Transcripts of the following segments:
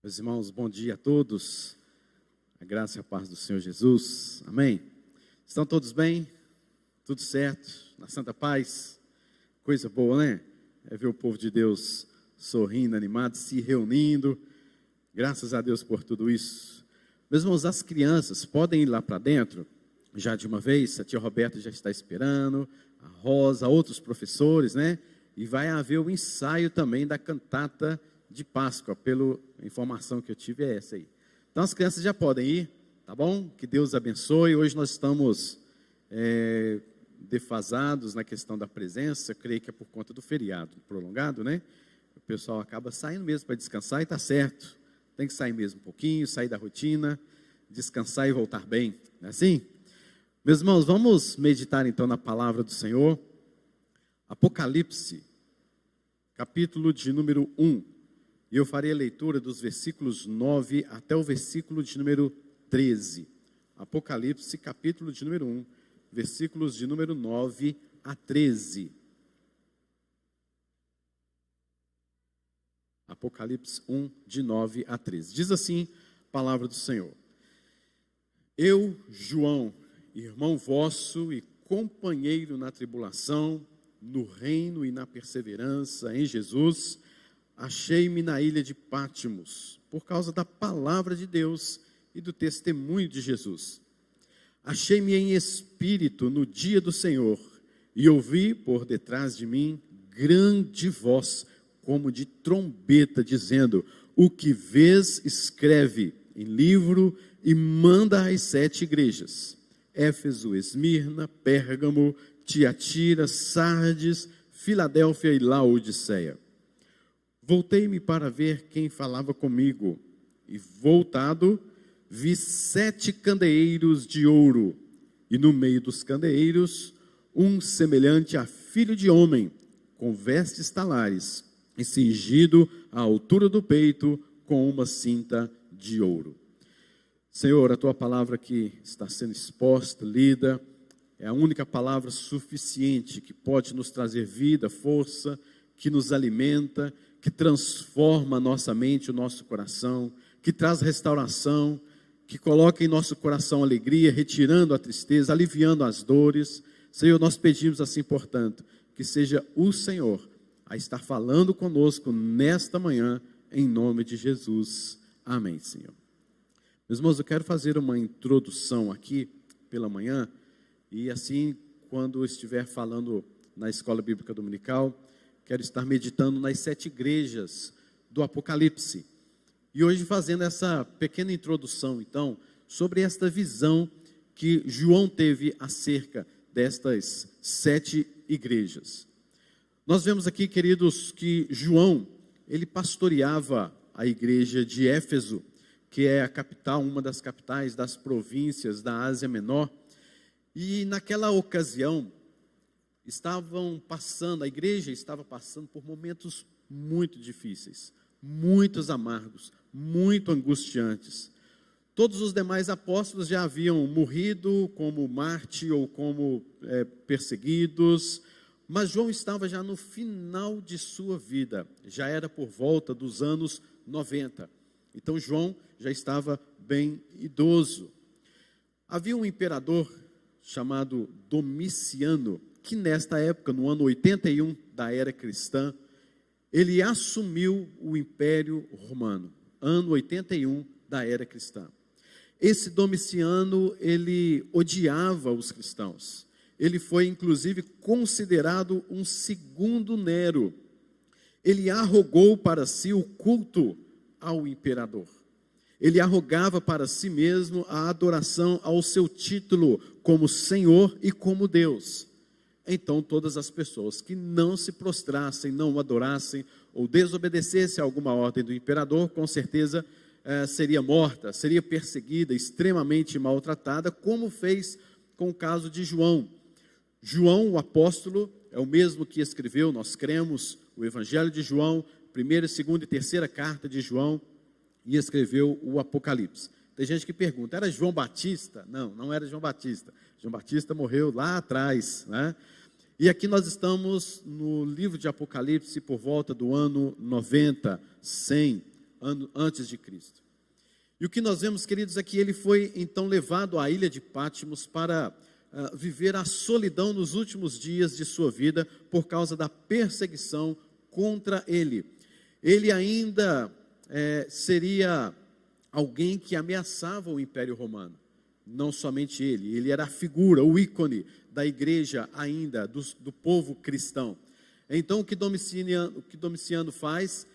Meus irmãos, bom dia a todos. A graça e a paz do Senhor Jesus. Amém? Estão todos bem? Tudo certo? Na santa paz? Coisa boa, né? É ver o povo de Deus sorrindo, animado, se reunindo. Graças a Deus por tudo isso. Meus irmãos, as crianças podem ir lá para dentro, já de uma vez. A tia Roberta já está esperando, a Rosa, outros professores, né? E vai haver o ensaio também da cantata de Páscoa, pela informação que eu tive é essa aí. Então as crianças já podem ir, tá bom? Que Deus abençoe. Hoje nós estamos defasados na questão da presença, creio que é por conta do feriado prolongado, né? O pessoal acaba saindo mesmo para descansar e está certo. Tem que sair mesmo um pouquinho, sair da rotina, descansar e voltar bem, não é assim? Meus irmãos, vamos meditar então na palavra do Senhor. Apocalipse, capítulo de número 1. E eu farei a leitura dos versículos 9 até o versículo de número 13. Apocalipse, capítulo de número 1, versículos de número 9 a 13. Apocalipse 1, de 9 a 13. Diz assim a palavra do Senhor. Eu, João, irmão vosso e companheiro na tribulação, no reino e na perseverança em Jesus, achei-me na ilha de Pátimos, por causa da palavra de Deus e do testemunho de Jesus. Achei-me em espírito no dia do Senhor, e ouvi por detrás de mim grande voz, como de trombeta, dizendo: o que vês, escreve em livro e manda às 7 igrejas: Éfeso, Esmirna, Pérgamo, Tiatira, Sardes, Filadélfia e Laodiceia. Voltei-me para ver quem falava comigo, e voltado, vi 7 candeeiros de ouro, e no meio dos candeeiros, um semelhante a filho de homem, com vestes talares, e cingido à altura do peito, com uma cinta de ouro. Senhor, a Tua palavra que está sendo exposta, lida, é a única palavra suficiente que pode nos trazer vida, força, que nos alimenta, que transforma a nossa mente, o nosso coração, que traz restauração, que coloca em nosso coração alegria, retirando a tristeza, aliviando as dores. Senhor, nós pedimos assim, portanto, que seja o Senhor a estar falando conosco nesta manhã, em nome de Jesus. Amém, Senhor. Meus irmãos, eu quero fazer uma introdução aqui pela manhã, e assim, quando estiver falando na Escola Bíblica Dominical, quero estar meditando nas 7 igrejas do Apocalipse. E hoje fazendo essa pequena introdução, então, sobre esta visão que João teve acerca destas 7 igrejas. Nós vemos aqui, queridos, que João, ele pastoreava a igreja de Éfeso, que é a capital, uma das capitais das províncias da Ásia Menor. E naquela ocasião, a igreja estava passando por momentos muito difíceis, muitos amargos, muito angustiantes. Todos os demais apóstolos já haviam morrido como mártir ou como perseguidos, mas João estava já no final de sua vida, já era por volta dos anos 90. Então João já estava bem idoso. Havia um imperador chamado Domiciano, que nesta época, no ano 81 da era cristã, ele assumiu o Império Romano, ano 81 da era cristã. Esse Domiciano, ele odiava os cristãos. Ele foi, inclusive, considerado um segundo Nero. Ele arrogou para si o culto ao imperador. Ele arrogava para si mesmo a adoração ao seu título como Senhor e como Deus. Então todas as pessoas que não se prostrassem, não o adorassem ou desobedecessem a alguma ordem do imperador, com certeza seria morta, seria perseguida, extremamente maltratada, como fez com o caso de João. João, o apóstolo, é o mesmo que escreveu, nós cremos, o Evangelho de João, 1ª, 2ª e 3ª carta de João, e escreveu o Apocalipse. Tem gente que pergunta, era João Batista? Não, não era João Batista. João Batista morreu lá atrás, né? E aqui nós estamos no livro de Apocalipse por volta do ano 90, 100, antes de Cristo. E o que nós vemos, queridos, é que ele foi então levado à ilha de Patmos para viver a solidão nos últimos dias de sua vida por causa da perseguição contra ele. Ele ainda seria alguém que ameaçava o Império Romano. Não somente ele era a figura, o ícone da igreja ainda, do povo cristão. Então o que Domiciano faz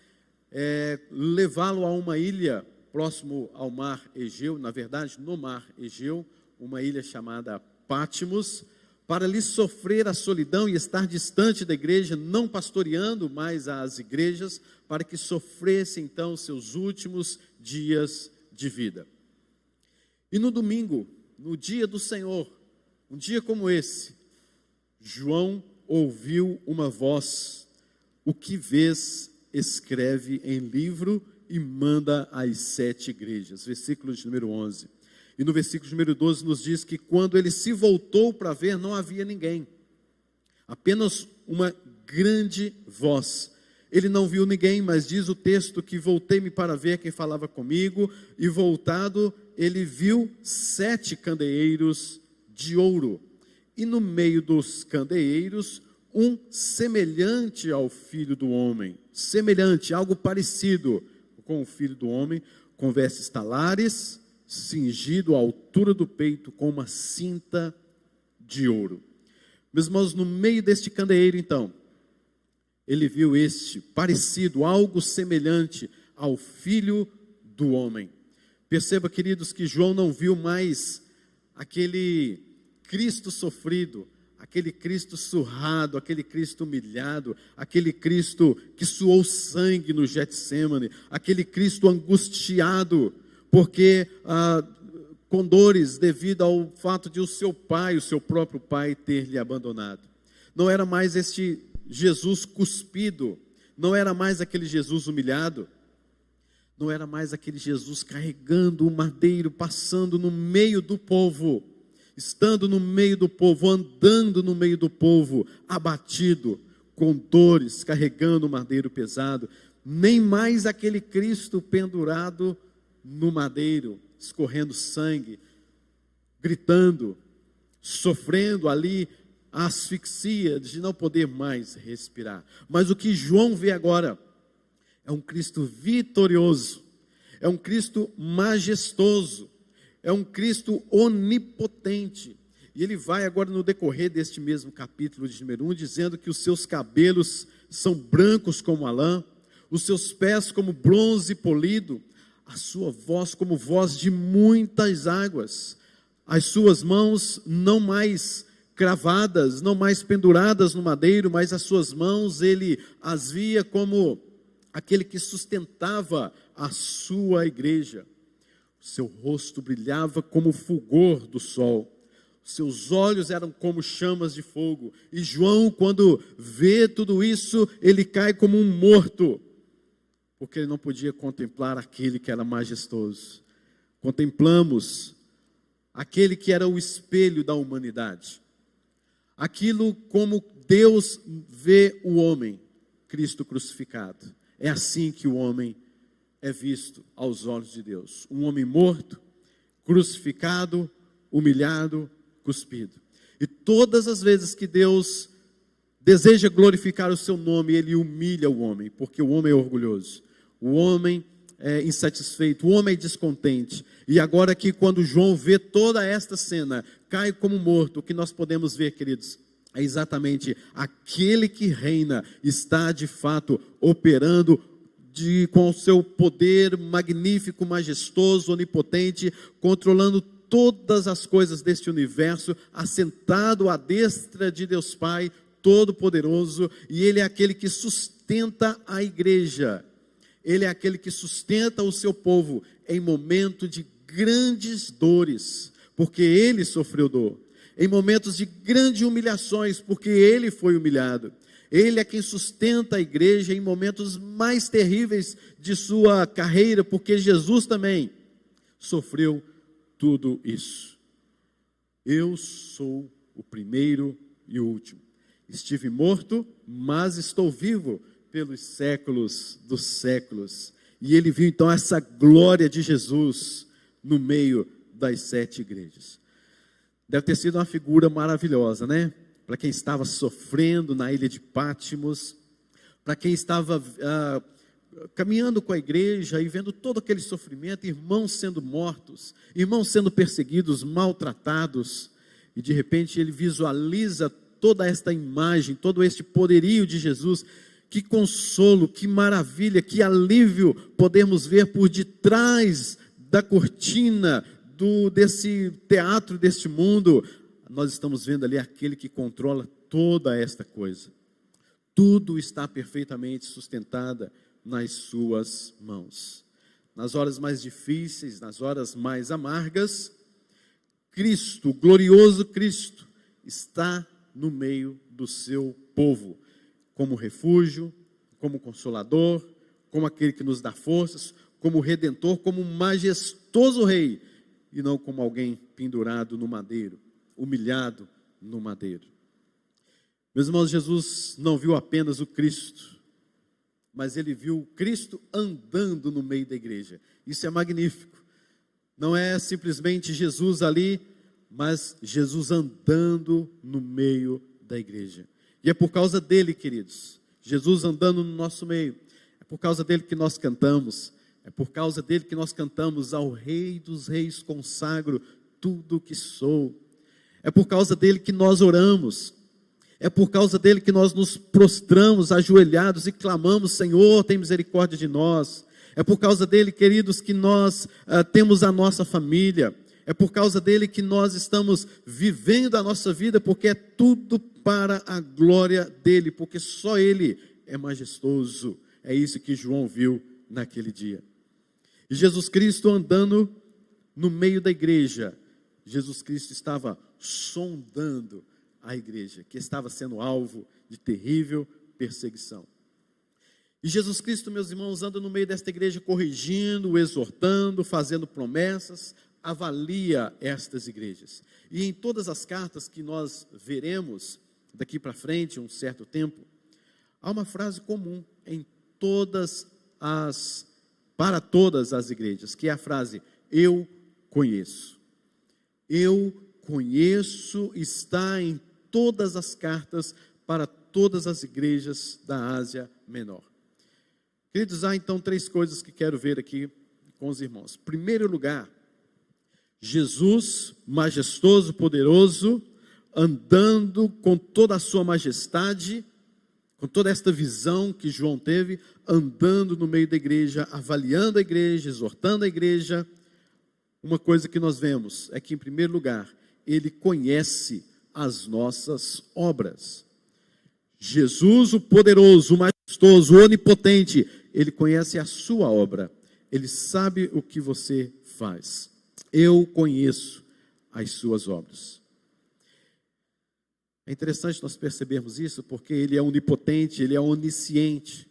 é levá-lo a uma ilha próximo ao mar Egeu, na verdade no mar Egeu, uma ilha chamada Patmos, para lhe sofrer a solidão e estar distante da igreja, não pastoreando mais as igrejas, para que sofresse então seus últimos dias de vida. E no domingo, no dia do Senhor, um dia como esse, João ouviu uma voz: o que vês, escreve em livro e manda às 7 igrejas. Versículo de número 11. E no versículo de número 12 nos diz que quando ele se voltou para ver, não havia ninguém. Apenas uma grande voz. Ele não viu ninguém, mas diz o texto que voltei-me para ver quem falava comigo, e voltado, ele viu 7 candeeiros de ouro. E no meio dos candeeiros, um semelhante ao Filho do Homem. Semelhante, algo parecido com o Filho do Homem, com vestes talares, cingido à altura do peito com uma cinta de ouro. Meus irmãos, no meio deste candeeiro, então, ele viu este parecido, algo semelhante ao Filho do Homem. Perceba, queridos, que João não viu mais aquele Cristo sofrido, aquele Cristo surrado, aquele Cristo humilhado, aquele Cristo que suou sangue no Getsêmani, aquele Cristo angustiado, porque com dores devido ao fato de o seu pai, o seu próprio pai, ter lhe abandonado. Não era mais este Jesus cuspido, não era mais aquele Jesus humilhado, não era mais aquele Jesus carregando o madeiro, passando no meio do povo, estando no meio do povo, andando no meio do povo, abatido, com dores, carregando o madeiro pesado, nem mais aquele Cristo pendurado no madeiro, escorrendo sangue, gritando, sofrendo ali a asfixia de não poder mais respirar. Mas o que João vê agora é um Cristo vitorioso, é um Cristo majestoso, é um Cristo onipotente. E ele vai agora no decorrer deste mesmo capítulo de número 1, dizendo que os seus cabelos são brancos como a lã, os seus pés como bronze polido, a sua voz como voz de muitas águas, as suas mãos não mais cravadas, não mais penduradas no madeiro, mas as suas mãos ele as via como aquele que sustentava a sua igreja. Seu rosto brilhava como o fulgor do sol, seus olhos eram como chamas de fogo, e João, quando vê tudo isso, ele cai como um morto, porque ele não podia contemplar aquele que era majestoso. Contemplamos aquele que era o espelho da humanidade, aquilo como Deus vê o homem, Cristo crucificado. É assim que o homem é visto aos olhos de Deus, um homem morto, crucificado, humilhado, cuspido. E todas as vezes que Deus deseja glorificar o seu nome, ele humilha o homem, porque o homem é orgulhoso, o homem é insatisfeito, o homem é descontente. E agora aqui, quando João vê toda esta cena, cai como morto, o que nós podemos ver, queridos, é exatamente aquele que reina, está de fato operando com o seu poder magnífico, majestoso, onipotente, controlando todas as coisas deste universo, assentado à destra de Deus Pai Todo-Poderoso, e Ele é aquele que sustenta a igreja, Ele é aquele que sustenta o seu povo em momento de grandes dores, porque Ele sofreu dor, em momentos de grandes humilhações, porque Ele foi humilhado. Ele é quem sustenta a igreja em momentos mais terríveis de sua carreira, porque Jesus também sofreu tudo isso. Eu sou o primeiro e o último. Estive morto, mas estou vivo pelos séculos dos séculos. E ele viu então essa glória de Jesus no meio das 7 igrejas. Deve ter sido uma figura maravilhosa, né? Para quem estava sofrendo na ilha de Patmos, para quem estava caminhando com a igreja e vendo todo aquele sofrimento, irmãos sendo mortos, irmãos sendo perseguidos, maltratados, e de repente ele visualiza toda esta imagem, todo este poderio de Jesus. Que consolo, que maravilha, que alívio podemos ver por detrás da cortina desse teatro, deste mundo. Nós estamos vendo ali aquele que controla toda esta coisa. Tudo está perfeitamente sustentada nas suas mãos. Nas horas mais difíceis, nas horas mais amargas, Cristo, o glorioso Cristo, está no meio do seu povo, como refúgio, como consolador, como aquele que nos dá forças, como redentor, como um majestoso rei, e não como alguém pendurado no madeiro, humilhado no madeiro. Meus irmãos, Jesus não viu apenas o Cristo, mas ele viu o Cristo andando no meio da igreja. Isso é magnífico. Não é simplesmente Jesus ali, mas Jesus andando no meio da igreja. E é por causa dele, queridos, Jesus andando no nosso meio, é por causa dele que nós cantamos, é por causa dele que nós cantamos: ao Rei dos Reis consagro tudo o que sou. É por causa dele que nós oramos, é por causa dele que nós nos prostramos ajoelhados e clamamos: Senhor, tem misericórdia de nós. É por causa dele, queridos, que nós temos a nossa família. É por causa dele que nós estamos vivendo a nossa vida, porque é tudo para a glória dele, porque só ele é majestoso. É isso que João viu naquele dia. E Jesus Cristo andando no meio da igreja, Jesus Cristo estava sondando a igreja, que estava sendo alvo de terrível perseguição. E Jesus Cristo, meus irmãos, anda no meio desta igreja corrigindo, exortando, fazendo promessas, avalia estas igrejas. E em todas as cartas que nós veremos daqui para frente, um certo tempo, há uma frase comum para todas as igrejas, que é a frase: eu conheço. Eu conheço, está em todas as cartas para todas as igrejas da Ásia Menor. Queridos, há então 3 coisas que quero ver aqui com os irmãos. Em primeiro lugar, Jesus, majestoso, poderoso, andando com toda a sua majestade, com toda esta visão que João teve, andando no meio da igreja, avaliando a igreja, exortando a igreja. Uma coisa que nós vemos é que, em primeiro lugar, ele conhece as nossas obras. Jesus, o poderoso, o majestoso, o onipotente, ele conhece a sua obra, ele sabe o que você faz. Eu conheço as suas obras. É interessante nós percebermos isso, porque ele é onipotente, ele é onisciente.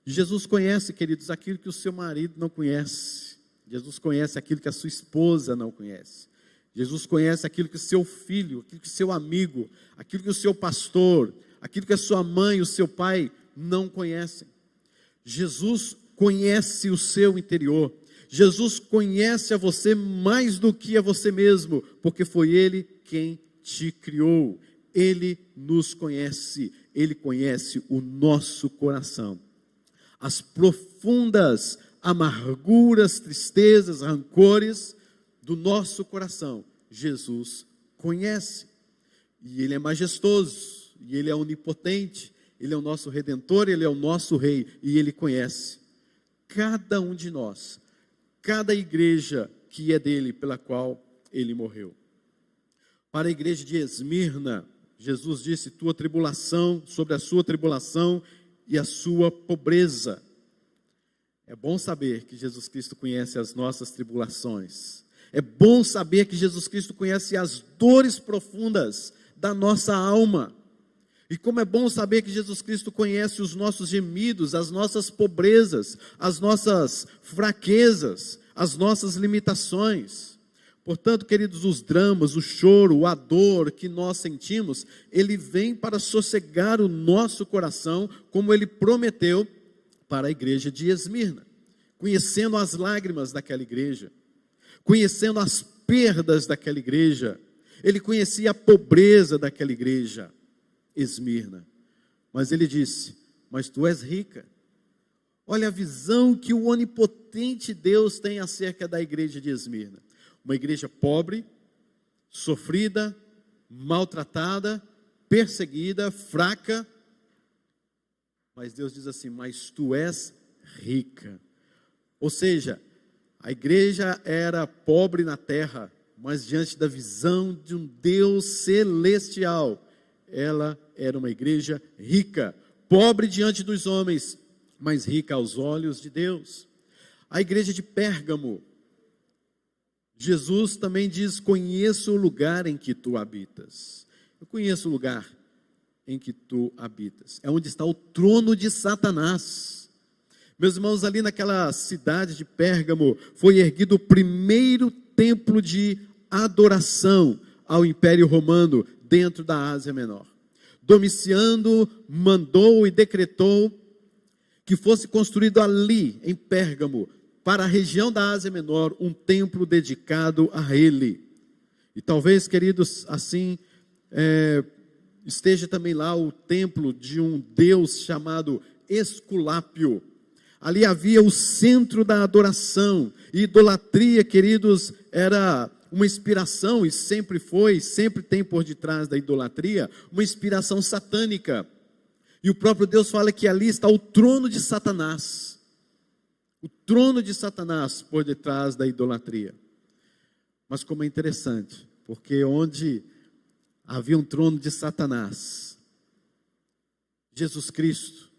Jesus conhece, queridos, aquilo que o seu marido não conhece. Jesus conhece aquilo que a sua esposa não conhece. Jesus conhece aquilo que o seu filho, aquilo que o seu amigo, aquilo que o seu pastor, aquilo que a sua mãe, o seu pai não conhecem. Jesus conhece o seu interior. Jesus conhece a você mais do que a você mesmo, porque foi Ele quem te criou. Ele nos conhece, Ele conhece o nosso coração. As profundas amarguras, tristezas, rancores do nosso coração, Jesus conhece. E Ele é majestoso, e Ele é onipotente, Ele é o nosso Redentor, Ele é o nosso Rei, e Ele conhece cada um de nós, cada igreja que é dele, pela qual Ele morreu. Para a igreja de Esmirna, Jesus disse: tua tribulação, sobre a sua tribulação e a sua pobreza. É bom saber que Jesus Cristo conhece as nossas tribulações. É bom saber que Jesus Cristo conhece as dores profundas da nossa alma. E como é bom saber que Jesus Cristo conhece os nossos gemidos, as nossas pobrezas, as nossas fraquezas, as nossas limitações. Portanto, queridos, os dramas, o choro, a dor que nós sentimos, ele vem para sossegar o nosso coração, como ele prometeu para a igreja de Esmirna. conhecendo as lágrimas daquela igreja, conhecendo as perdas daquela igreja. Ele conhecia a pobreza daquela igreja, Esmirna. Mas ele disse: mas tu és rica. Olha a visão que o onipotente Deus tem acerca da igreja de Esmirna. Uma igreja pobre, sofrida, maltratada, perseguida, fraca. Mas Deus diz assim: mas tu és rica. Ou seja, a igreja era pobre na terra, mas diante da visão de um Deus celestial, ela era uma igreja rica, pobre diante dos homens, mas rica aos olhos de Deus. A igreja de Pérgamo, Jesus também diz: conheço o lugar em que tu habitas. Eu conheço o lugar em que tu habitas. É onde está o trono de Satanás. Meus irmãos, ali naquela cidade de Pérgamo, foi erguido o primeiro templo de adoração ao Império Romano, dentro da Ásia Menor. Domiciano mandou e decretou que fosse construído ali, em Pérgamo, para a região da Ásia Menor, um templo dedicado a ele. E talvez, queridos, assim, esteja também lá o templo de um deus chamado Esculápio. Ali havia o centro da adoração. E idolatria, queridos, era uma inspiração, e sempre foi, sempre tem por detrás da idolatria, uma inspiração satânica. E o próprio Deus fala que ali está o trono de Satanás. O trono de Satanás por detrás da idolatria. Mas como é interessante, porque onde havia um trono de Satanás, Jesus Cristo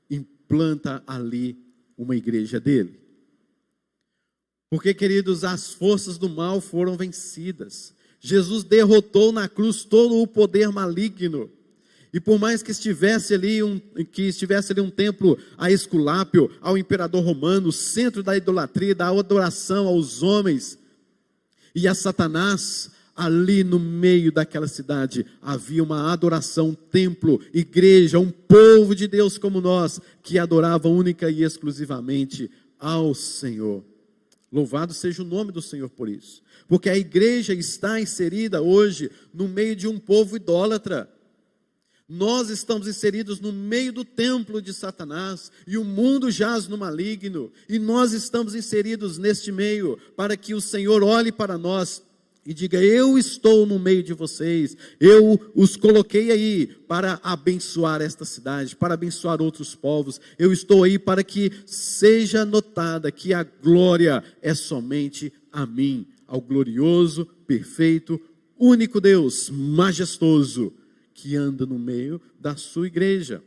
implanta ali uma igreja dele. Porque, queridos, as forças do mal foram vencidas. Jesus derrotou na cruz todo o poder maligno. E por mais que estivesse ali um templo a Esculápio, ao imperador romano, centro da idolatria, da adoração aos homens, e a Satanás, ali no meio daquela cidade, havia uma adoração, um templo, igreja, um povo de Deus como nós, que adorava única e exclusivamente ao Senhor. Louvado seja o nome do Senhor por isso. Porque a igreja está inserida hoje no meio de um povo idólatra. Nós estamos inseridos no meio do templo de Satanás, e o mundo jaz no maligno, e nós estamos inseridos neste meio, para que o Senhor olhe para nós e diga: eu estou no meio de vocês, eu os coloquei aí para abençoar esta cidade, para abençoar outros povos, eu estou aí para que seja notada que a glória é somente a mim, ao glorioso, perfeito, único Deus, majestoso, que anda no meio da sua igreja.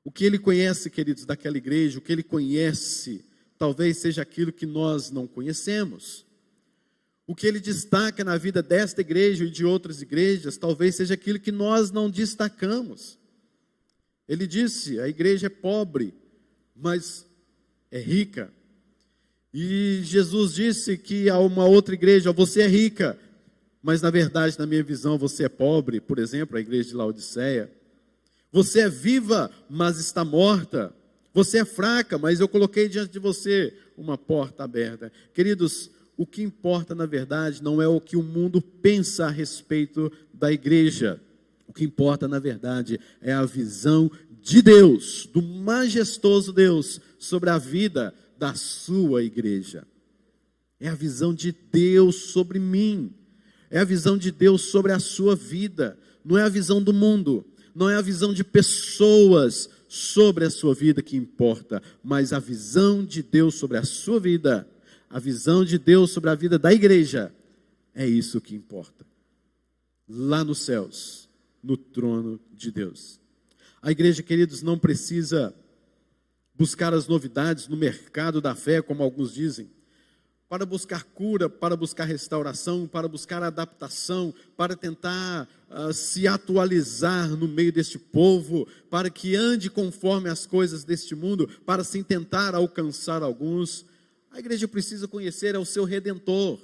O que ele conhece, queridos, daquela igreja, o que ele conhece, talvez seja aquilo que nós não conhecemos. O que ele destaca na vida desta igreja e de outras igrejas, talvez seja aquilo que nós não destacamos. Ele disse: a igreja é pobre, mas é rica. E Jesus disse que a uma outra igreja: você é rica, mas na verdade, na minha visão, você é pobre. Por exemplo, a igreja de Laodiceia. Você é viva, mas está morta. Você é fraca, mas eu coloquei diante de você uma porta aberta. Queridos, o que importa na verdade não é o que o mundo pensa a respeito da igreja. O que importa na verdade é a visão de Deus, do majestoso Deus, sobre a vida da sua igreja. É a visão de Deus sobre mim. É a visão de Deus sobre a sua vida. Não é a visão do mundo, não é a visão de pessoas sobre a sua vida que importa, mas a visão de Deus sobre a sua vida, a visão de Deus sobre a vida da igreja, é isso que importa. Lá nos céus, no trono de Deus. A igreja, queridos, não precisa buscar as novidades no mercado da fé, como alguns dizem, para buscar cura, para buscar restauração, para buscar adaptação, para tentar se atualizar no meio deste povo, para que ande conforme as coisas deste mundo, para assim tentar alcançar alguns. A igreja precisa conhecer ao seu Redentor.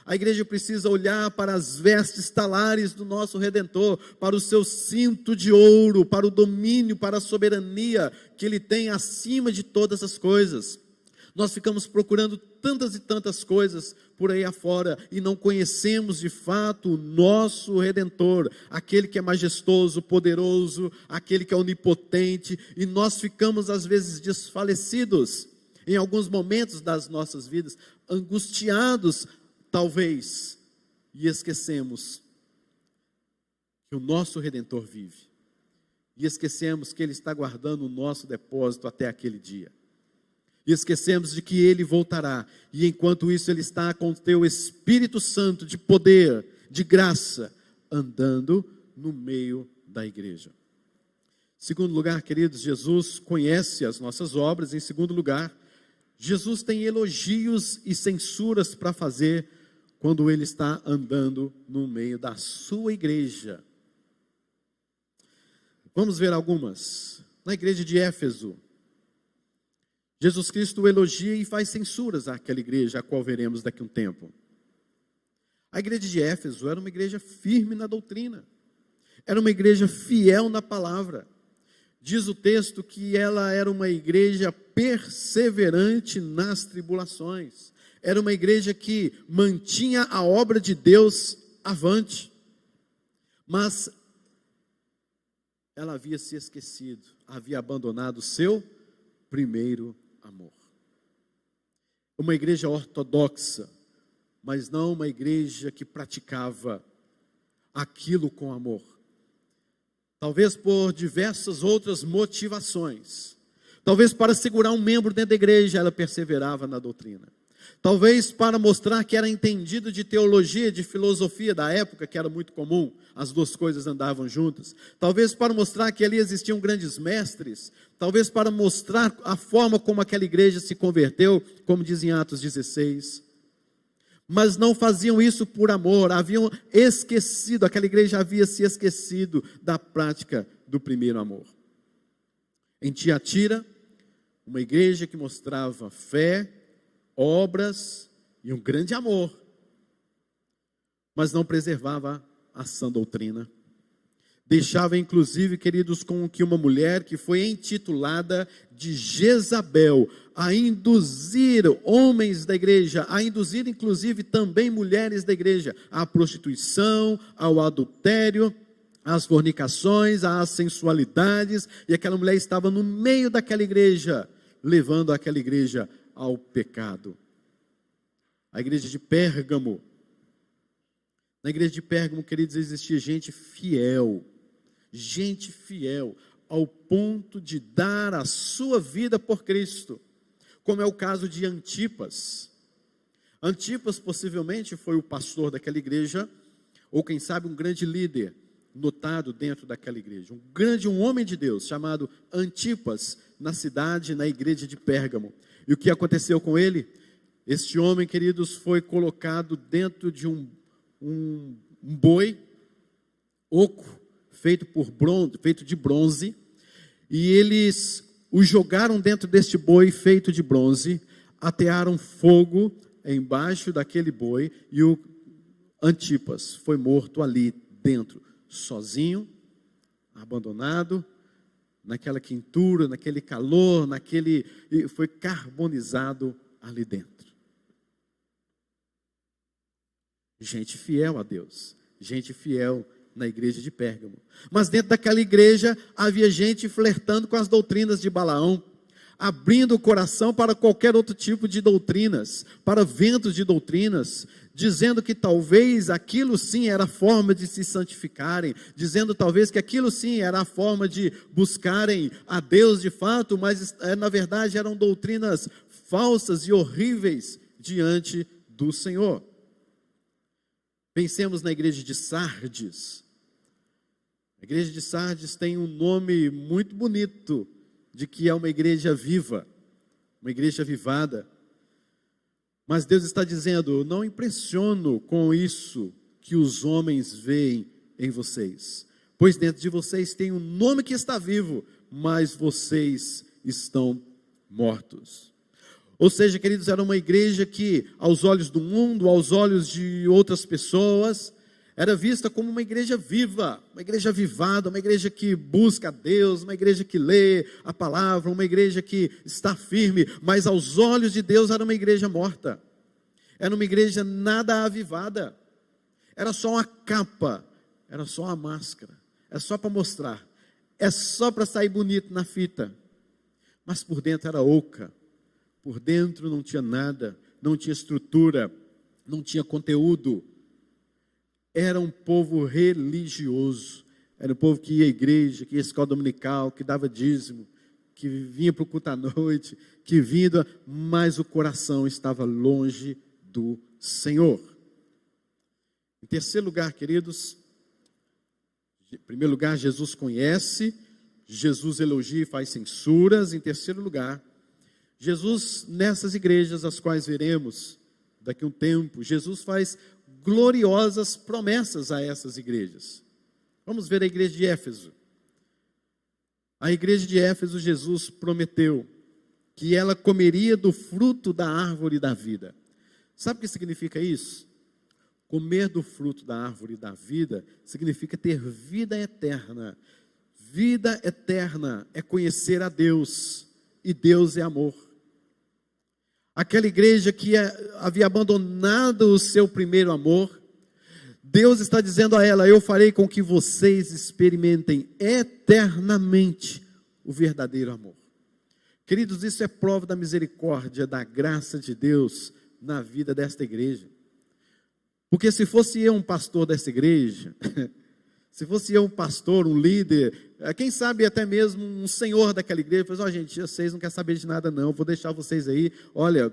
A igreja precisa olhar para as vestes talares do nosso Redentor, para o seu cinto de ouro, para o domínio, para a soberania que Ele tem acima de todas as coisas. Nós ficamos procurando tantas e tantas coisas por aí afora e não conhecemos de fato o nosso Redentor, aquele que é majestoso, poderoso, aquele que é onipotente, e nós ficamos às vezes desfalecidos em alguns momentos das nossas vidas, angustiados talvez, e esquecemos que o nosso Redentor vive, e esquecemos que Ele está guardando o nosso depósito até aquele dia. E esquecemos de que Ele voltará. E enquanto isso Ele está com o teu Espírito Santo de poder, de graça, andando no meio da igreja. Segundo lugar, queridos, Jesus conhece as nossas obras. Em segundo lugar, Jesus tem elogios e censuras para fazer quando Ele está andando no meio da sua igreja. Vamos ver algumas. Na igreja de Éfeso, Jesus Cristo elogia e faz censuras àquela igreja, a qual veremos daqui a um tempo. A igreja de Éfeso era uma igreja firme na doutrina, era uma igreja fiel na palavra. Diz o texto que ela era uma igreja perseverante nas tribulações, era uma igreja que mantinha a obra de Deus avante, mas ela havia se esquecido, havia abandonado o seu primeiro amor. Uma igreja ortodoxa, mas não uma igreja que praticava aquilo com amor. Talvez por diversas outras motivações. Talvez para segurar um membro dentro da igreja, ela perseverava na doutrina. Talvez para mostrar que era entendido de teologia, de filosofia da época, que era muito comum, as duas coisas andavam juntas. Talvez para mostrar que ali existiam grandes mestres. Talvez para mostrar a forma como aquela igreja se converteu, como diz em Atos 16. Mas não faziam isso por amor, haviam esquecido, aquela igreja havia se esquecido da prática do primeiro amor. Em Tiatira, uma igreja que mostrava fé, obras e um grande amor, mas não preservava a sã doutrina. Deixava inclusive, queridos, com que uma mulher que foi intitulada de Jezabel, a induzir homens da igreja, a induzir inclusive também mulheres da igreja, à prostituição, ao adultério, às fornicações, às sensualidades, e aquela mulher estava no meio daquela igreja, levando aquela igreja ao pecado. A igreja de Pérgamo, na igreja de Pérgamo, queridos, existia gente fiel ao ponto de dar a sua vida por Cristo, como é o caso de Antipas. Antipas possivelmente foi o pastor daquela igreja, ou quem sabe um grande líder notado dentro daquela igreja, um homem de Deus chamado Antipas, na cidade, na igreja de Pérgamo. E o que aconteceu com ele? Este homem, queridos, foi colocado dentro de um boi oco, feito de bronze, e eles o jogaram dentro deste boi feito de bronze, atearam fogo embaixo daquele boi, e o Antipas foi morto ali dentro, sozinho, abandonado, naquela quentura, naquele calor, e foi carbonizado ali dentro. Gente fiel a Deus, gente fiel na igreja de Pérgamo. Mas dentro daquela igreja havia gente flertando com as doutrinas de Balaão, abrindo o coração para qualquer outro tipo de doutrinas, para ventos de doutrinas, dizendo que talvez aquilo sim era a forma de se santificarem, dizendo talvez que aquilo sim era a forma de buscarem a Deus de fato, mas na verdade eram doutrinas falsas e horríveis diante do Senhor. Pensemos na igreja de Sardes. A igreja de Sardes tem um nome muito bonito, de que é uma igreja viva, uma igreja avivada. Mas Deus está dizendo: não impressiono com isso que os homens veem em vocês, pois dentro de vocês tem um nome que está vivo, mas vocês estão mortos. Ou seja, queridos, era uma igreja que, aos olhos do mundo, aos olhos de outras pessoas, era vista como uma igreja viva, uma igreja avivada, uma igreja que busca a Deus, uma igreja que lê a palavra, uma igreja que está firme, mas aos olhos de Deus era uma igreja morta, era uma igreja nada avivada, era só uma capa, era só uma máscara, é só para mostrar, é só para sair bonito na fita, mas por dentro era oca, por dentro não tinha nada, não tinha estrutura, não tinha conteúdo. Era um povo religioso, era um povo que ia à igreja, que ia à escola dominical, que dava dízimo, que vinha para o culto à noite, que vinha, mas o coração estava longe do Senhor. Em terceiro lugar, queridos, em primeiro lugar, Jesus conhece, Jesus elogia e faz censuras. Em terceiro lugar, Jesus, nessas igrejas, as quais veremos daqui a um tempo, Jesus faz gloriosas promessas a essas igrejas. Vamos ver a igreja de Éfeso. A igreja de Éfeso, Jesus prometeu que ela comeria do fruto da árvore da vida. Sabe o que significa isso? Comer do fruto da árvore da vida significa ter vida eterna. Vida eterna é conhecer a Deus, e Deus é amor. Aquela igreja que havia abandonado o seu primeiro amor, Deus está dizendo a ela: eu farei com que vocês experimentem eternamente o verdadeiro amor. Queridos, isso é prova da misericórdia, da graça de Deus na vida desta igreja. Porque se fosse eu um pastor dessa igreja, se fosse eu um pastor, um líder, quem sabe até mesmo um senhor daquela igreja, falou: ó, gente, vocês não querem saber de nada não, vou deixar vocês aí, olha,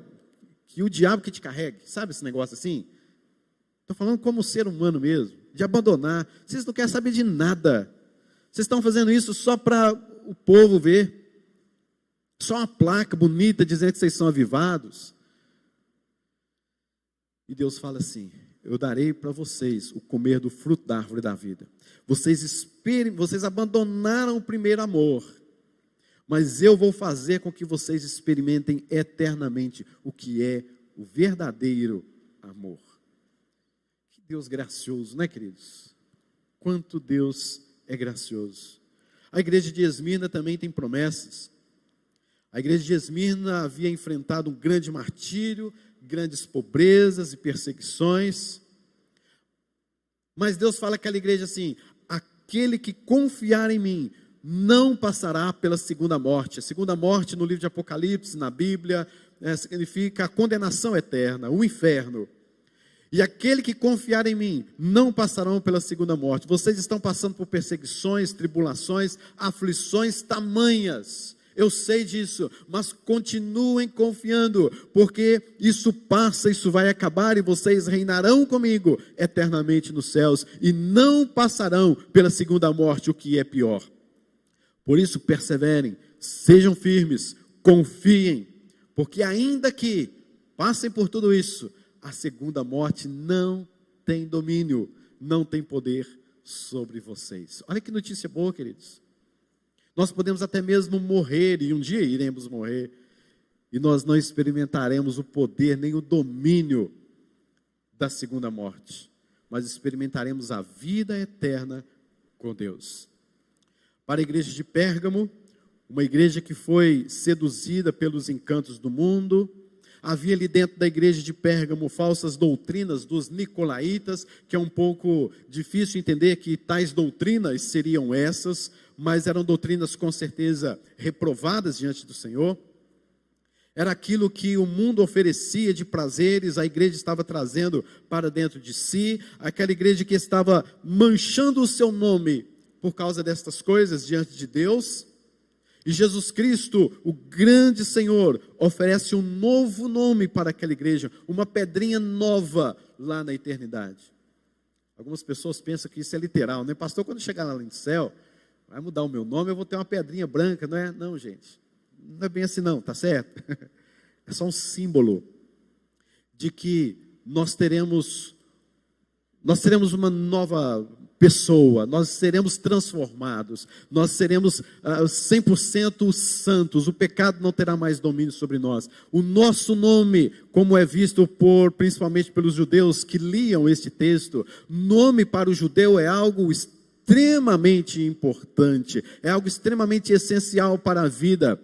que o diabo que te carregue, sabe esse negócio assim? Estou falando como ser humano mesmo, de abandonar, vocês não querem saber de nada, vocês estão fazendo isso só para o povo ver, só uma placa bonita dizendo que vocês são avivados. E Deus fala assim: eu darei para vocês o comer do fruto da árvore da vida. Vocês abandonaram o primeiro amor, mas eu vou fazer com que vocês experimentem eternamente o que é o verdadeiro amor. Que Deus gracioso, não é, queridos? Quanto Deus é gracioso. A igreja de Esmirna também tem promessas. A igreja de Esmirna havia enfrentado um grande martírio, grandes pobrezas e perseguições, mas Deus fala àquela igreja assim: aquele que confiar em mim não passará pela segunda morte. A segunda morte no livro de Apocalipse, na Bíblia, significa a condenação eterna, o inferno. E aquele que confiar em mim não passarão pela segunda morte. Vocês estão passando por perseguições, tribulações, aflições tamanhas. Eu sei disso, mas continuem confiando, porque isso passa, isso vai acabar e vocês reinarão comigo eternamente nos céus e não passarão pela segunda morte, o que é pior. Por isso perseverem, sejam firmes, confiem, porque ainda que passem por tudo isso, a segunda morte não tem domínio, não tem poder sobre vocês. Olha que notícia boa, queridos. Nós podemos até mesmo morrer, e um dia iremos morrer, e nós não experimentaremos o poder nem o domínio da segunda morte, mas experimentaremos a vida eterna com Deus. Para a igreja de Pérgamo, uma igreja que foi seduzida pelos encantos do mundo, havia ali dentro da igreja de Pérgamo falsas doutrinas dos nicolaítas, que é um pouco difícil entender que tais doutrinas seriam essas, mas eram doutrinas com certeza reprovadas diante do Senhor. Era aquilo que o mundo oferecia de prazeres, a igreja estava trazendo para dentro de si, aquela igreja que estava manchando o seu nome por causa destas coisas diante de Deus. E Jesus Cristo, o grande Senhor, oferece um novo nome para aquela igreja, uma pedrinha nova lá na eternidade. Algumas pessoas pensam que isso é literal, né? Pastor, quando chegar lá no céu, vai mudar o meu nome, eu vou ter uma pedrinha branca, não é? Não, gente, não é bem assim não, tá certo? É só um símbolo de que nós teremos nós seremos uma nova pessoa, nós seremos transformados, nós seremos 100% santos, o pecado não terá mais domínio sobre nós. O nosso nome, como é visto principalmente pelos judeus que liam este texto, nome para o judeu é algo extremamente importante, é algo extremamente essencial para a vida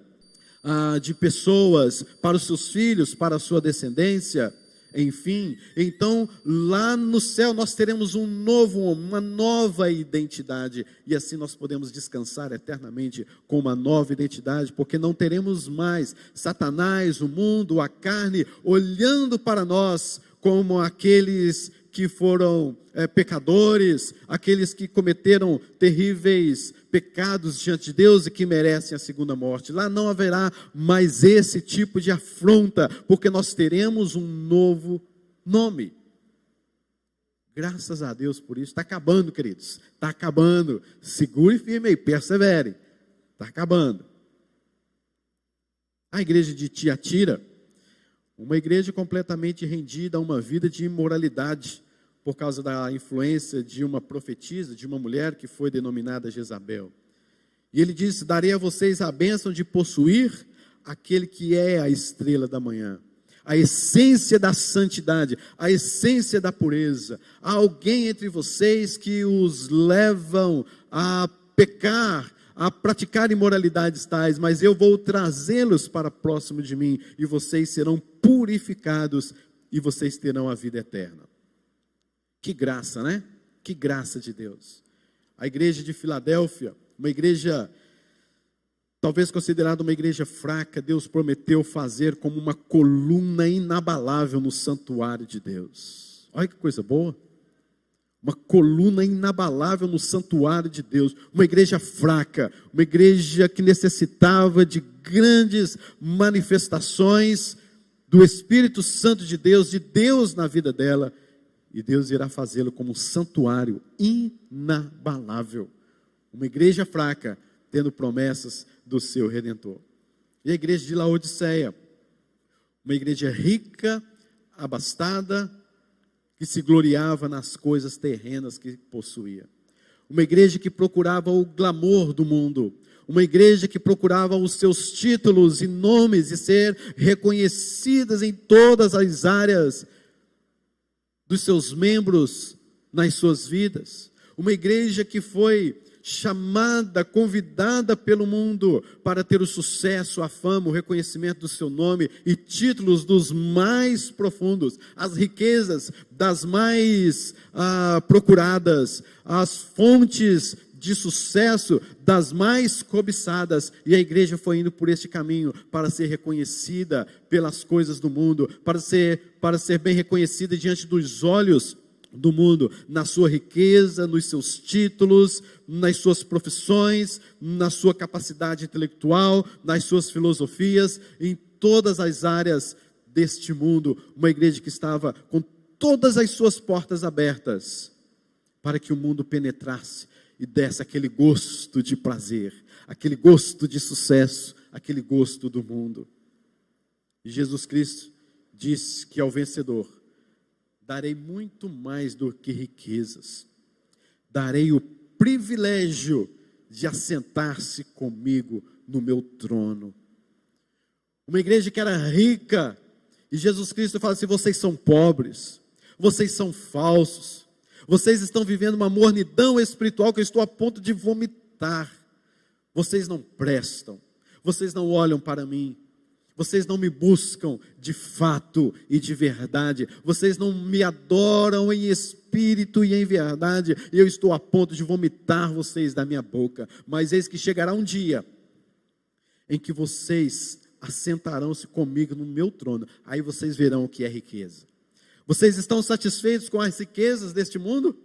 de pessoas, para os seus filhos, para a sua descendência. Enfim, então lá no céu nós teremos uma nova identidade, e assim nós podemos descansar eternamente com uma nova identidade, porque não teremos mais Satanás, o mundo, a carne, olhando para nós como aqueles que foram pecadores, aqueles que cometeram terríveis pecados diante de Deus e que merecem a segunda morte. Lá não haverá mais esse tipo de afronta, porque nós teremos um novo nome. Graças a Deus por isso. Está acabando, queridos, está acabando. Segure firme aí, persevere, está acabando. A igreja de Tiatira, uma igreja completamente rendida a uma vida de imoralidade, por causa da influência de uma profetisa, de uma mulher que foi denominada Jezabel. E ele disse: darei a vocês a bênção de possuir aquele que é a estrela da manhã, a essência da santidade, a essência da pureza. Há alguém entre vocês que os levam a pecar, a praticar imoralidades tais, mas eu vou trazê-los para próximo de mim, e vocês serão purificados, e vocês terão a vida eterna. Que graça, né? Que graça de Deus. A igreja de Filadélfia, uma igreja talvez considerada uma igreja fraca, Deus prometeu fazer como uma coluna inabalável no santuário de Deus. Olha que coisa boa. Uma coluna inabalável no santuário de Deus. Uma igreja fraca, uma igreja que necessitava de grandes manifestações do Espírito Santo de Deus na vida dela. E Deus irá fazê-lo como um santuário inabalável. Uma igreja fraca, tendo promessas do seu Redentor. E a igreja de Laodiceia, uma igreja rica, abastada, que se gloriava nas coisas terrenas que possuía. Uma igreja que procurava o glamour do mundo. Uma igreja que procurava os seus títulos e nomes e ser reconhecidas em todas as áreas dos seus membros nas suas vidas. Uma igreja que foi chamada, convidada pelo mundo para ter o sucesso, a fama, o reconhecimento do seu nome e títulos dos mais profundos, as riquezas das mais procuradas, as fontes de sucesso das mais cobiçadas. E a igreja foi indo por este caminho para ser reconhecida pelas coisas do mundo, para ser bem reconhecida diante dos olhos do mundo, na sua riqueza, nos seus títulos, nas suas profissões, na sua capacidade intelectual, nas suas filosofias, em todas as áreas deste mundo. Uma igreja que estava com todas as suas portas abertas para que o mundo penetrasse e desse aquele gosto de prazer, aquele gosto de sucesso, aquele gosto do mundo. E Jesus Cristo disse que ao vencedor darei muito mais do que riquezas, darei o privilégio de assentar-se comigo no meu trono. Uma igreja que era rica, e Jesus Cristo fala assim: vocês são pobres, vocês são falsos, vocês estão vivendo uma mornidão espiritual que eu estou a ponto de vomitar. Vocês não prestam, vocês não olham para mim, vocês não me buscam de fato e de verdade, vocês não me adoram em espírito e em verdade, e eu estou a ponto de vomitar vocês da minha boca. Mas eis que chegará um dia em que vocês assentarão-se comigo no meu trono, aí vocês verão o que é riqueza. Vocês estão satisfeitos com as riquezas deste mundo?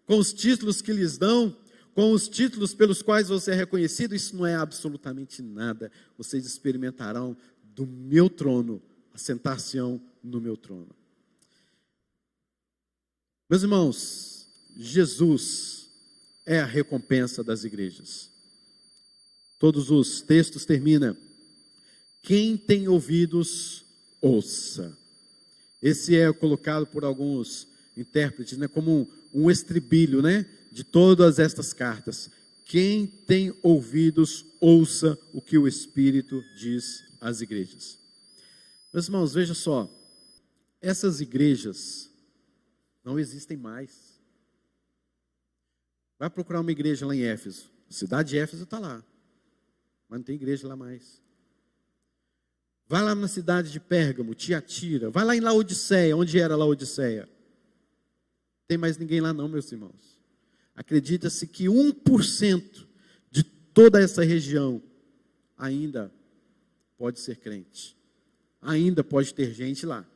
Com os títulos que lhes dão? Com os títulos pelos quais você é reconhecido? Isso não é absolutamente nada. Vocês experimentarão do meu trono, assentar-se-ão no meu trono. Meus irmãos, Jesus é a recompensa das igrejas. Todos os textos terminam: quem tem ouvidos, ouça. Esse é colocado por alguns intérpretes, né, como um estribilho, né, de todas estas cartas. Quem tem ouvidos, ouça o que o Espírito diz às igrejas. Meus irmãos, veja só, essas igrejas não existem mais. Vai procurar uma igreja lá em Éfeso. A cidade de Éfeso está lá, mas não tem igreja lá mais. Vai lá na cidade de Pérgamo, Tiatira. Vai lá em Laodiceia, onde era Laodiceia. Não tem mais ninguém lá não, meus irmãos. Acredita-se que 1% de toda essa região ainda pode ser crente. Ainda pode ter gente lá.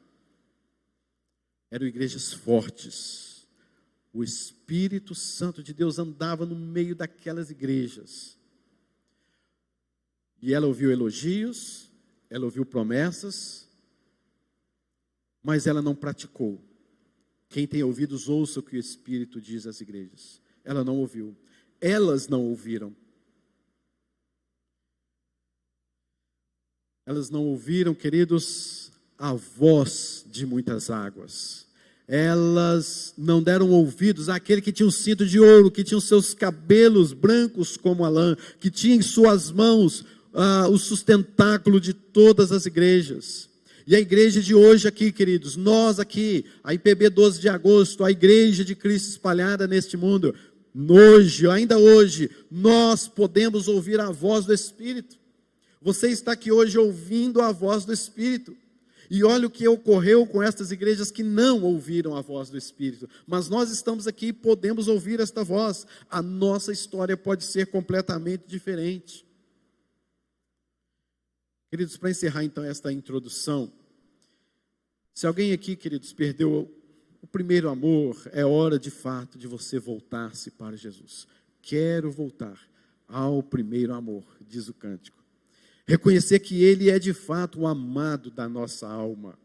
Eram igrejas fortes. O Espírito Santo de Deus andava no meio daquelas igrejas. E ela ouviu elogios, ela ouviu promessas, mas ela não praticou. Quem tem ouvidos, ouça o que o Espírito diz às igrejas. Ela não ouviu. Elas não ouviram. Elas não ouviram, queridos, a voz de muitas águas. Elas não deram ouvidos àquele que tinha um cinto de ouro, que tinha os seus cabelos brancos como a lã, que tinha em suas mãos o sustentáculo de todas as igrejas. E a igreja de hoje aqui, queridos, nós aqui, a IPB 12 de agosto, a igreja de Cristo espalhada neste mundo, hoje, ainda hoje, nós podemos ouvir a voz do Espírito. Você está aqui hoje ouvindo a voz do Espírito. E olha o que ocorreu com estas igrejas que não ouviram a voz do Espírito. Mas nós estamos aqui e podemos ouvir esta voz. A nossa história pode ser completamente diferente. Queridos, para encerrar então esta introdução, se alguém aqui, queridos, perdeu o primeiro amor, é hora de fato de você voltar-se para Jesus. Quero voltar ao primeiro amor, diz o cântico. Reconhecer que Ele é de fato o amado da nossa alma.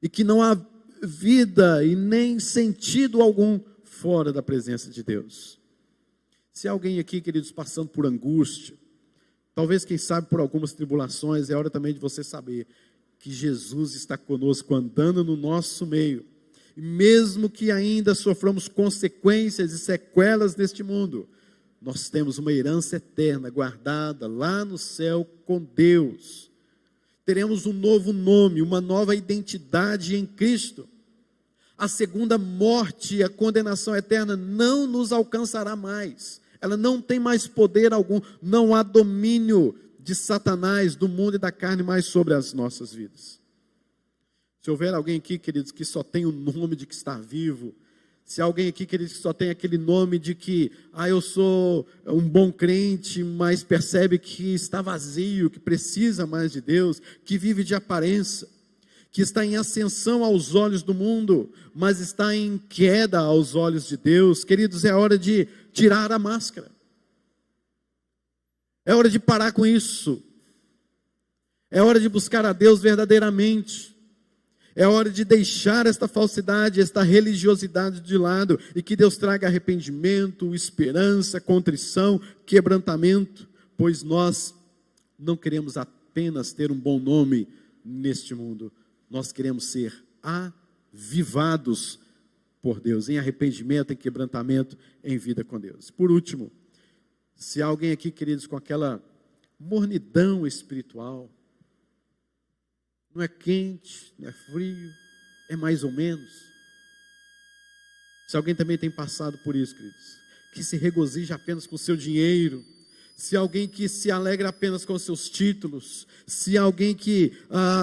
E que não há vida e nem sentido algum fora da presença de Deus. Se alguém aqui, queridos, passando por angústia, talvez, quem sabe, por algumas tribulações, é hora também de você saber que Jesus está conosco, andando no nosso meio. E mesmo que ainda soframos consequências e sequelas neste mundo, nós temos uma herança eterna guardada lá no céu com Deus. Teremos um novo nome, uma nova identidade em Cristo. A segunda morte e a condenação eterna não nos alcançará mais. Ela não tem mais poder algum. Não há domínio de Satanás, do mundo e da carne mais sobre as nossas vidas. Se houver alguém aqui, queridos, que só tem o nome de que está vivo, se alguém aqui, queridos, que só tem aquele nome de que, eu sou um bom crente, mas percebe que está vazio, que precisa mais de Deus, que vive de aparência, que está em ascensão aos olhos do mundo, mas está em queda aos olhos de Deus, queridos, é hora de tirar a máscara. É hora de parar com isso. É hora de buscar a Deus verdadeiramente. É hora de deixar esta falsidade, esta religiosidade de lado, e que Deus traga arrependimento, esperança, contrição, quebrantamento, pois nós não queremos apenas ter um bom nome neste mundo, nós queremos ser avivados por Deus, em arrependimento, em quebrantamento, em vida com Deus. Por último, se há alguém aqui, queridos, com aquela mornidão espiritual, não é quente, não é frio, é mais ou menos. Se alguém também tem passado por isso, queridos, que se regozija apenas com o seu dinheiro, se alguém que se alegra apenas com os seus títulos, se alguém que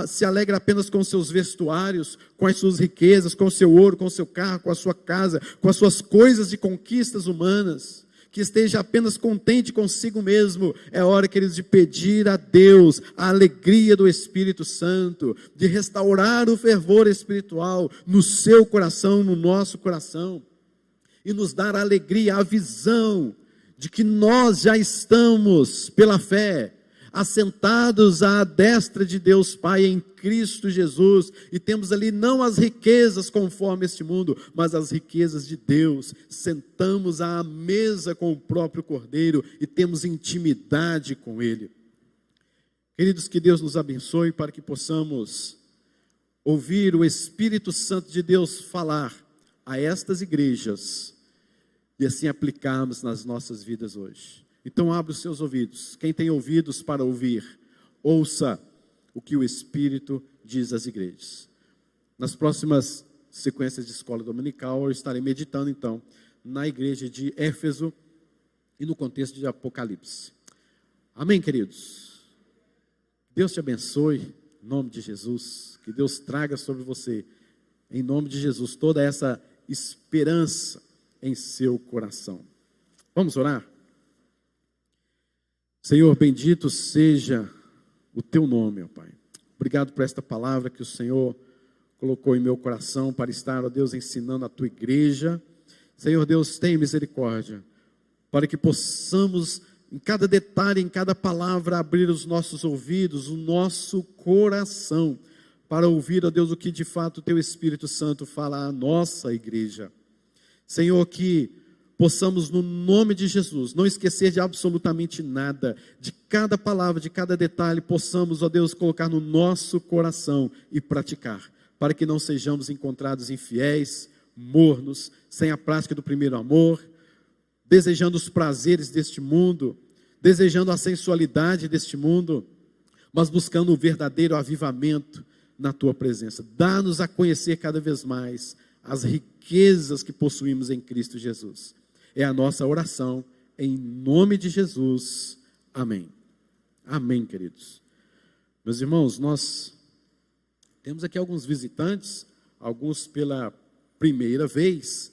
se alegra apenas com os seus vestuários, com as suas riquezas, com o seu ouro, com o seu carro, com a sua casa, com as suas coisas de conquistas humanas, que esteja apenas contente consigo mesmo, é hora, queridos, de pedir a Deus a alegria do Espírito Santo, de restaurar o fervor espiritual no seu coração, no nosso coração, e nos dar a alegria, a visão de que nós já estamos, pela fé, assentados à destra de Deus Pai em Cristo Jesus, e temos ali não as riquezas conforme este mundo, mas as riquezas de Deus. Sentamos à mesa com o próprio Cordeiro e temos intimidade com Ele. Queridos, que Deus nos abençoe para que possamos ouvir o Espírito Santo de Deus falar a estas igrejas e assim aplicarmos nas nossas vidas hoje. Então abra os seus ouvidos. Quem tem ouvidos para ouvir, ouça o que o Espírito diz às igrejas. Nas próximas sequências de escola dominical, eu estarei meditando então na igreja de Éfeso e no contexto de Apocalipse. Amém, queridos? Deus te abençoe, em nome de Jesus. Que Deus traga sobre você, em nome de Jesus, toda essa esperança em seu coração. Vamos orar? Senhor, bendito seja o teu nome, ó Pai. Obrigado por esta palavra que o Senhor colocou em meu coração para estar, ó Deus, ensinando a tua igreja. Senhor Deus, tenha misericórdia, para que possamos, em cada detalhe, em cada palavra, abrir os nossos ouvidos, o nosso coração, para ouvir, ó Deus, o que de fato o teu Espírito Santo fala à nossa igreja. Senhor, que possamos, no nome de Jesus, não esquecer de absolutamente nada, de cada palavra, de cada detalhe, possamos, ó Deus, colocar no nosso coração e praticar, para que não sejamos encontrados infiéis, mornos, sem a prática do primeiro amor, desejando os prazeres deste mundo, desejando a sensualidade deste mundo, mas buscando o verdadeiro avivamento na tua presença. Dá-nos a conhecer cada vez mais as riquezas que possuímos em Cristo Jesus. É a nossa oração, em nome de Jesus. Amém. Amém, queridos. Meus irmãos, nós temos aqui alguns visitantes, alguns pela primeira vez.